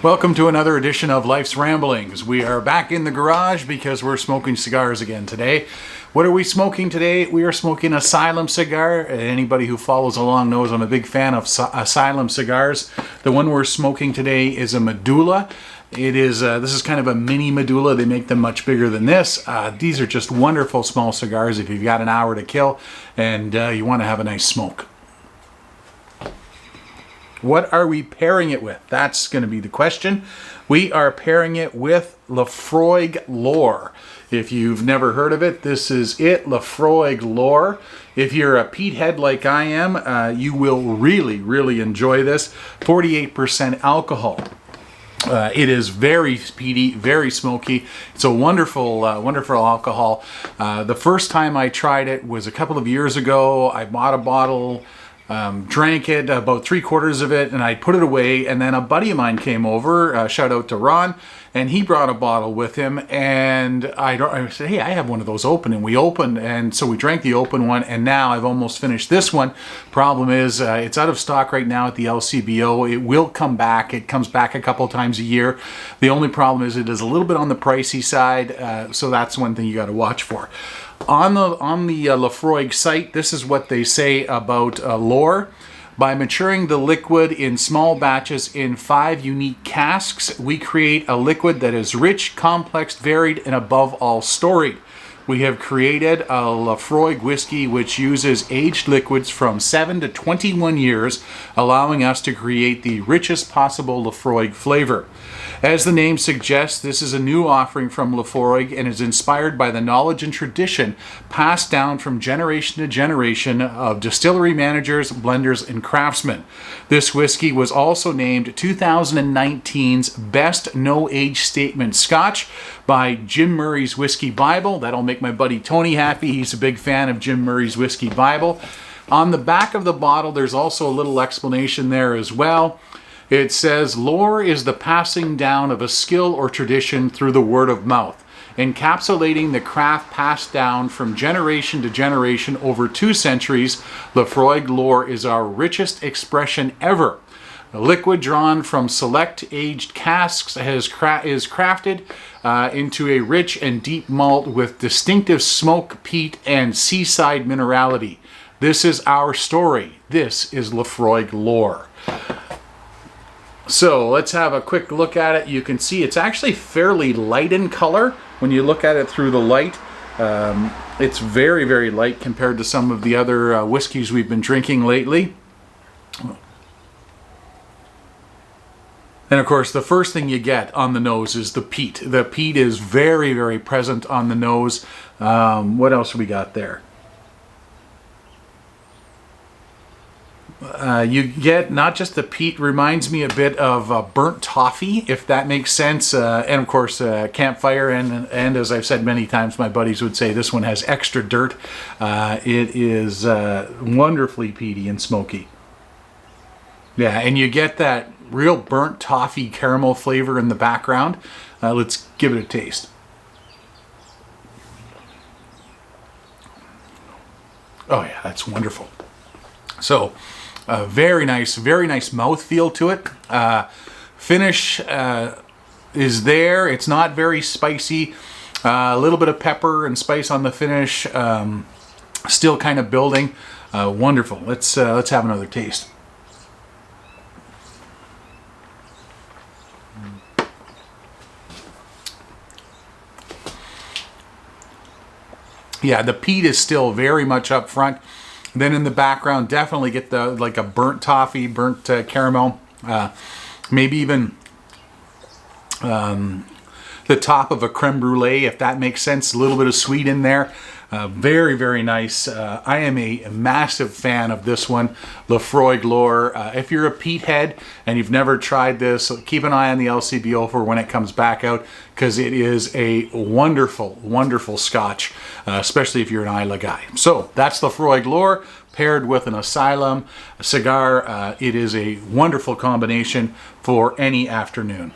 Welcome to another edition of Life's Ramblings. We are back in the garage because we're smoking cigars again today. What are we smoking today? We are smoking Asylum cigar. Anybody who follows along knows I'm a big fan of Asylum cigars. The one we're smoking today is a Medulla. This is kind of a mini Medulla. They make them much bigger than this. These are just wonderful small cigars if you've got an hour to kill and you want to have a nice smoke. What are we pairing it with? That's going to be the question. We are pairing it with Laphroaig Lore. If you've never heard of it, this is it, Laphroaig Lore. If you're a peat head like I am, you will really enjoy this. 48% alcohol. It is very peaty, very smoky. It's a wonderful alcohol. The first time I tried it was a couple of years ago. I bought a bottle, drank it, about 3/4 of it, and I put it away. And then a buddy of mine came over, shout out to Ron, and he brought a bottle with him. And I said, hey, I have one of those open. And we opened, and so we drank the open one, and now I've almost finished this one. Problem is, it's out of stock right now at the LCBO. It will come back. It comes back a couple times a year. The only problem is it is a little bit on the pricey side, so that's one thing you got to watch for. On the Laphroaig site, this is what they say about Lore. By maturing the liquid in small batches in 5 unique casks, we create a liquid that is rich, complex, varied, and above all storied. We have created a Laphroaig whiskey which uses aged liquids from 7 to 21 years, allowing us to create the richest possible Laphroaig flavor. As the name suggests, this is a new offering from Laphroaig and is inspired by the knowledge and tradition passed down from generation to generation of distillery managers, blenders, and craftsmen. This whiskey was also named 2019's Best No Age Statement Scotch by Jim Murray's Whiskey Bible. That'll make my buddy Tony happy. He's a big fan of Jim Murray's Whiskey Bible. On the back of the bottle, there's also a little explanation there as well. It says, lore is the passing down of a skill or tradition through the word of mouth, encapsulating the craft passed down from generation to generation over 2 centuries. Laphroaig Lore is our richest expression ever. A liquid drawn from select aged casks is crafted into a rich and deep malt with distinctive smoke, peat, and seaside minerality. This is our story. This is Laphroaig Lore. So let's have a quick look at it. You can see it's actually fairly light in color when you look at it through the light. It's very light compared to some of the other whiskeys we've been drinking lately. And of course, the first thing you get on the nose is the peat. The peat is very present on the nose. What else we got there? You get not just the peat, reminds me a bit of burnt toffee, if that makes sense. And of course, campfire, and as I've said many times, my buddies would say this one has extra dirt. It is wonderfully peaty and smoky. Yeah, and you get that real burnt toffee caramel flavor in the background. Let's give it a taste. Oh yeah, that's wonderful. So, very nice mouthfeel to it. Finish is there. It's not very spicy. A little bit of pepper and spice on the finish. Still kind of building. Wonderful. Let's have another taste. Yeah, the peat is still very much up front. Then in the background, definitely get the like a burnt toffee, burnt caramel, maybe even the top of a creme brulee, if that makes sense. A little bit of sweet in there. Very nice. I am a massive fan of this one, Laphroaig Lore. If you're a peat head and you've never tried this, keep an eye on the LCBO for when it comes back out, because it is a wonderful Scotch, especially if you're an Islay guy. So that's Laphroaig Lore paired with an Asylum cigar. It is a wonderful combination for any afternoon.